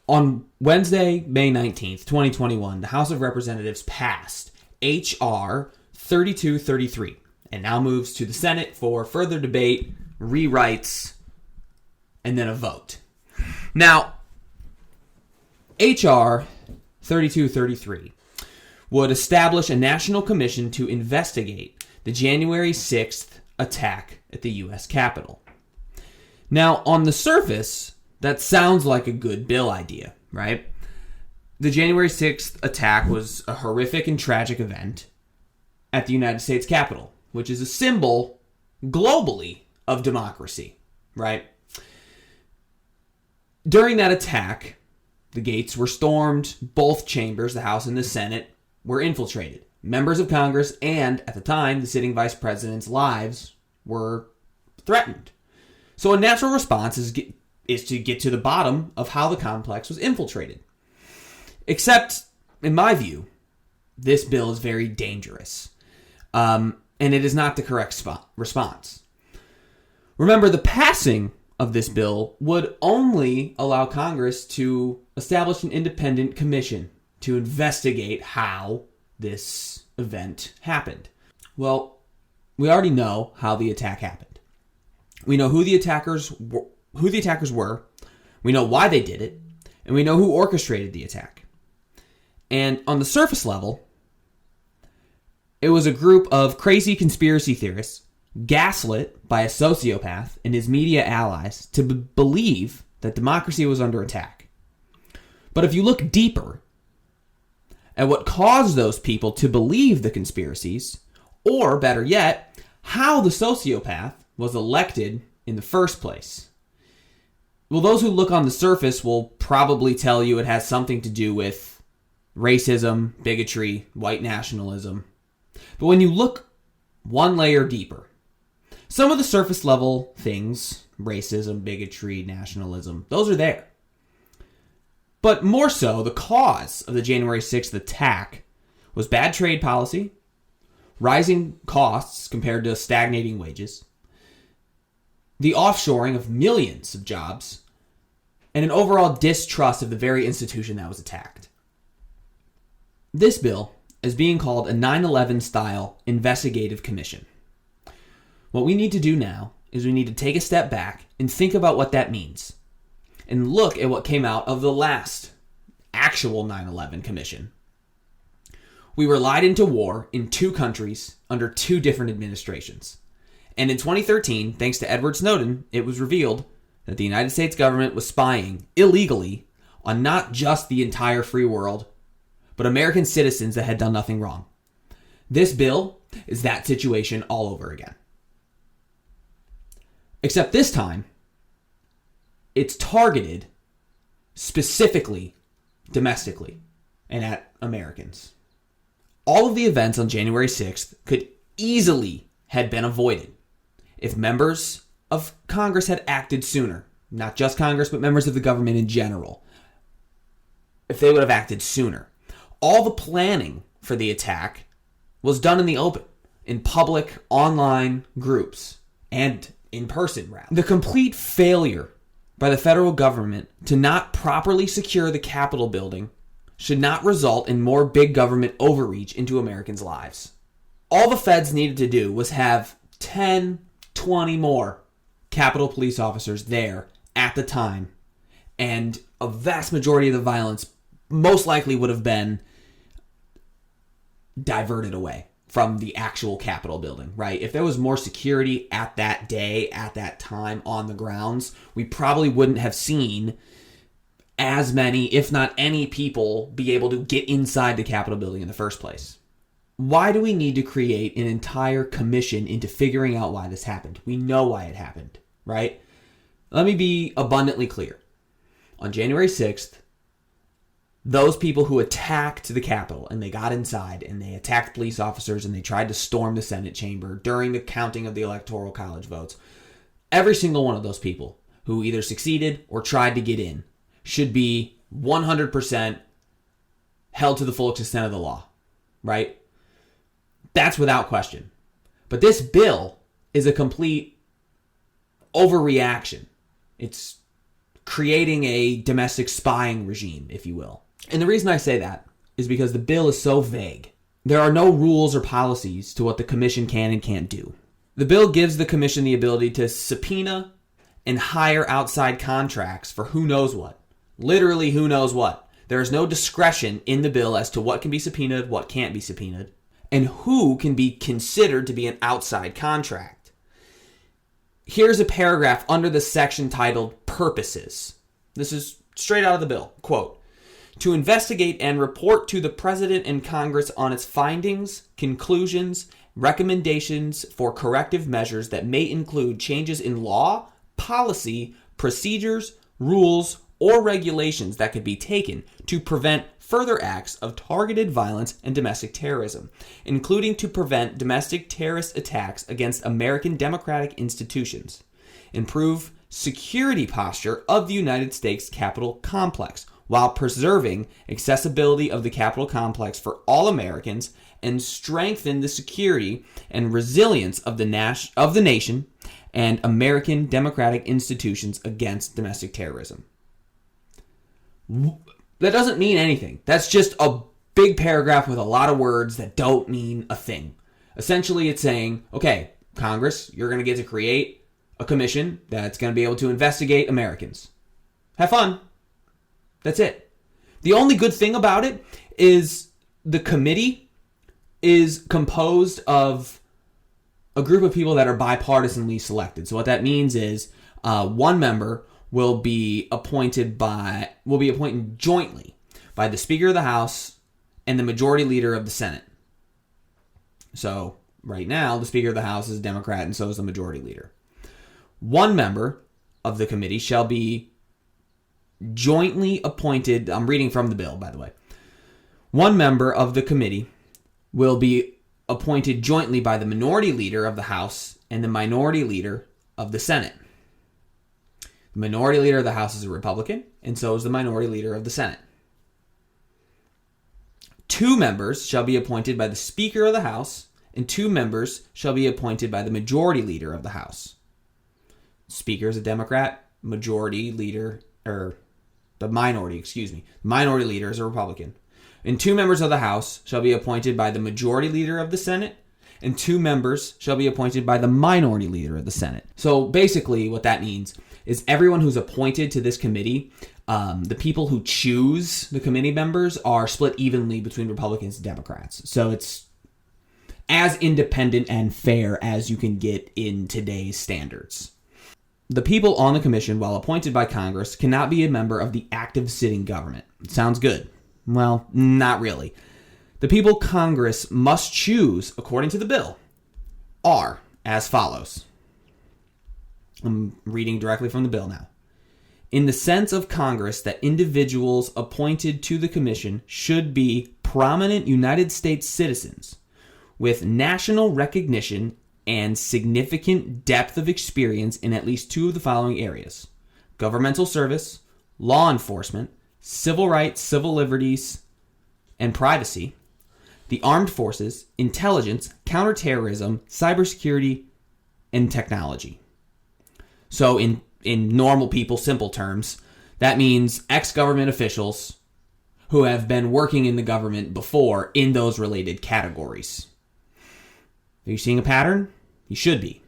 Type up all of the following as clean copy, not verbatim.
On Wednesday, May 19th, 2021, the House of Representatives passed H.R. 3233 and now moves to the Senate for further debate, rewrites, and then a vote. Now, H.R. 3233 would establish a national commission to investigate the January 6th attack at the U.S. Capitol. Now, on the surface, that sounds like a good bill idea, right? The January 6th attack was a horrific and tragic event at the United States Capitol, which is a symbol globally of democracy, right? During that attack, the gates were stormed, both chambers, the House and the Senate, were infiltrated. Members of Congress and, at the time, the sitting vice president's lives were threatened. So a natural response is to get to the bottom of how the complex was infiltrated. Except, in my view, this bill is very dangerous. And it is not the correct response. Remember, the passing of this bill would only allow Congress to establish an independent commission to investigate how this event happened. Well, we already know how the attack happened. We know who the attackers were, we know why they did it, and we know who orchestrated the attack. And on the surface level, it was a group of crazy conspiracy theorists gaslit by a sociopath and his media allies to believe that democracy was under attack. But if you look deeper at what caused those people to believe the conspiracies, or better yet, how the sociopath was elected in the first place, well, those who look on the surface will probably tell you it has something to do with racism, bigotry, white nationalism. But when you look one layer deeper, some of the surface level things, racism, bigotry, nationalism, those are there. But more so, the cause of the January 6th attack was bad trade policy, rising costs compared to stagnating wages, the offshoring of millions of jobs, and an overall distrust of the very institution that was attacked. This bill is being called a 9/11 style investigative commission. What we need to do now is we need to take a step back and think about what that means, and look at what came out of the last actual 9/11 commission. We were lied into war in two countries under two different administrations. And in 2013, thanks to Edward Snowden, it was revealed that the United States government was spying illegally on not just the entire free world, but American citizens that had done nothing wrong. This bill is that situation all over again. Except this time, it's targeted specifically domestically and at Americans. All of the events on January 6th could easily have been avoided if members of Congress had acted sooner. Not just Congress, but members of the government in general. If they would have acted sooner. All the planning for the attack was done in the open, in public, online groups, and in person, rather. The complete failure by the federal government to not properly secure the Capitol building should not result in more big government overreach into Americans' lives. All the feds needed to do was have 10, 20 more Capitol police officers there at the time, and a vast majority of the violence most likely would have been diverted away from the actual Capitol building, right? If there was more security at that day, at that time, on the grounds, we probably wouldn't have seen as many, if not any people, be able to get inside the Capitol building in the first place. Why do we need to create an entire commission into figuring out why this happened? We know why it happened, right? Let me be abundantly clear. On January 6th, those people who attacked the Capitol and they got inside and they attacked police officers and they tried to storm the Senate chamber during the counting of the Electoral College votes, every single one of those people who either succeeded or tried to get in should be 100% held to the full extent of the law, right? That's without question. But this bill is a complete overreaction. It's creating a domestic spying regime, if you will. And the reason I say that is because the bill is so vague. There are no rules or policies to what the commission can and can't do. The bill gives the commission the ability to subpoena and hire outside contracts for who knows what. Literally who knows what. There is no discretion in the bill as to what can be subpoenaed, what can't be subpoenaed, and who can be considered to be an outside contract. Here's a paragraph under the section titled Purposes. This is straight out of the bill. Quote, to investigate and report to the President and Congress on its findings, conclusions, recommendations for corrective measures that may include changes in law, policy, procedures, rules, or regulations that could be taken to prevent further acts of targeted violence and domestic terrorism, including to prevent domestic terrorist attacks against American democratic institutions, improve security posture of the United States Capitol complex while preserving accessibility of the Capitol complex for all Americans, and strengthen the security and resilience of the nation and American democratic institutions against domestic terrorism. That doesn't mean anything. That's just a big paragraph with a lot of words that don't mean a thing. Essentially, it's saying, okay, Congress, you're going to get to create a commission that's going to be able to investigate Americans. Have fun. That's it. The only good thing about it is the committee is composed of a group of people that are bipartisanly selected. So what that means is one member will be appointed jointly by the Speaker of the House and the Majority Leader of the Senate. So right now, the Speaker of the House is a Democrat, and so is the Majority Leader. One member of the committee shall be jointly appointed. I'm reading from the bill, by the way. One member of the committee will be appointed jointly by the Minority Leader of the House and the Minority Leader of the Senate. The Minority Leader of the House is a Republican, and so is the Minority Leader of the Senate. 2 members shall be appointed by the Speaker of the House, and 2 members shall be appointed by the Majority Leader of the House. Speaker is a Democrat, Minority Leader is a Republican. And 2 members of the House shall be appointed by the Majority Leader of the Senate, and 2 members shall be appointed by the Minority Leader of the Senate. So basically what that means is everyone who's appointed to this committee, the people who choose the committee members are split evenly between Republicans and Democrats. So it's as independent and fair as you can get in today's standards. The people on the commission, while appointed by Congress, cannot be a member of the active sitting government. Sounds good. Well, not really. The people Congress must choose, according to the bill, are as follows. I'm reading directly from the bill now. In the sense of Congress that individuals appointed to the commission should be prominent United States citizens with national recognition and significant depth of experience in at least 2 of the following areas: governmental service, law enforcement, civil rights, civil liberties, and privacy, the armed forces, intelligence, counterterrorism, cybersecurity, and technology. So in normal people, simple terms, that means ex-government officials who have been working in the government before in those related categories. Are you seeing a pattern? You should be.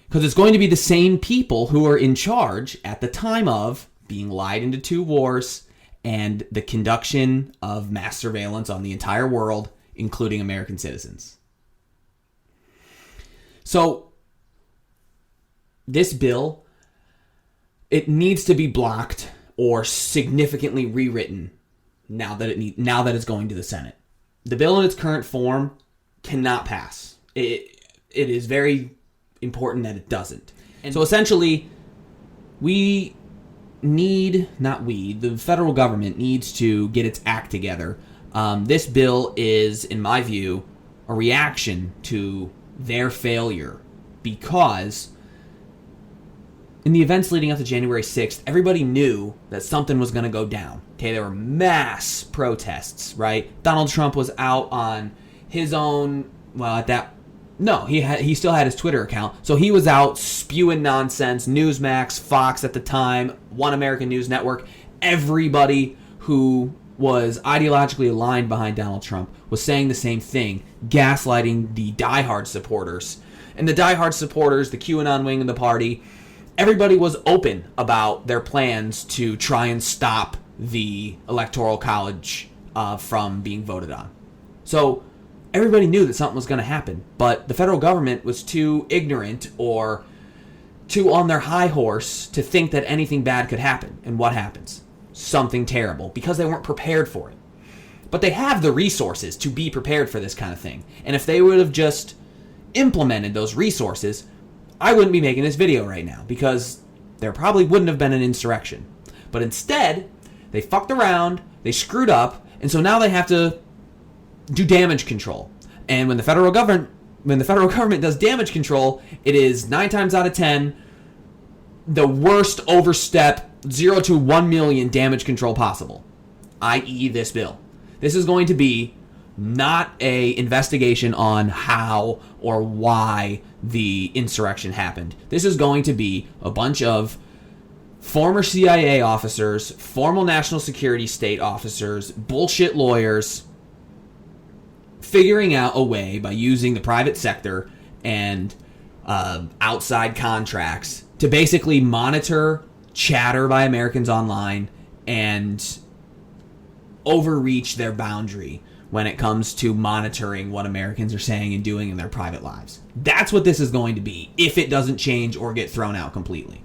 Because it's going to be the same people who are in charge at the time of being lied into 2 wars and the conduction of mass surveillance on the entire world, including American citizens. So, this bill, it needs to be blocked or significantly rewritten now that it's going to the Senate. The bill in its current form cannot pass. It is very important that it doesn't. And so essentially, the federal government needs to get its act together. This bill is, in my view, a reaction to their failure, because in the events leading up to January 6th, everybody knew that something was going to go down. Okay, there were mass protests, right? Donald Trump was out on his own, well, at that No, he still had his Twitter account. So he was out spewing nonsense. Newsmax, Fox at the time, One American News Network, everybody who was ideologically aligned behind Donald Trump was saying the same thing, gaslighting the diehard supporters. And the diehard supporters, the QAnon wing of the party, everybody was open about their plans to try and stop the Electoral College from being voted on. So everybody knew that something was going to happen, but the federal government was too ignorant or too on their high horse to think that anything bad could happen. And what happens? Something terrible, because they weren't prepared for it. But they have the resources to be prepared for this kind of thing. And if they would have just implemented those resources, I wouldn't be making this video right now, because there probably wouldn't have been an insurrection. But instead, they fucked around, they screwed up, and so now they have to do damage control. And when the federal government does damage control, it is 9 times out of 10 the worst overstep, 0 to 1 million damage control possible, i.e. this bill. This is going to be not a investigation on how or why the insurrection happened. This is going to be a bunch of former CIA officers, former national security state officers, bullshit lawyers, figuring out a way by using the private sector and outside contracts to basically monitor chatter by Americans online and overreach their boundary when it comes to monitoring what Americans are saying and doing in their private lives. That's what this is going to be if it doesn't change or get thrown out completely.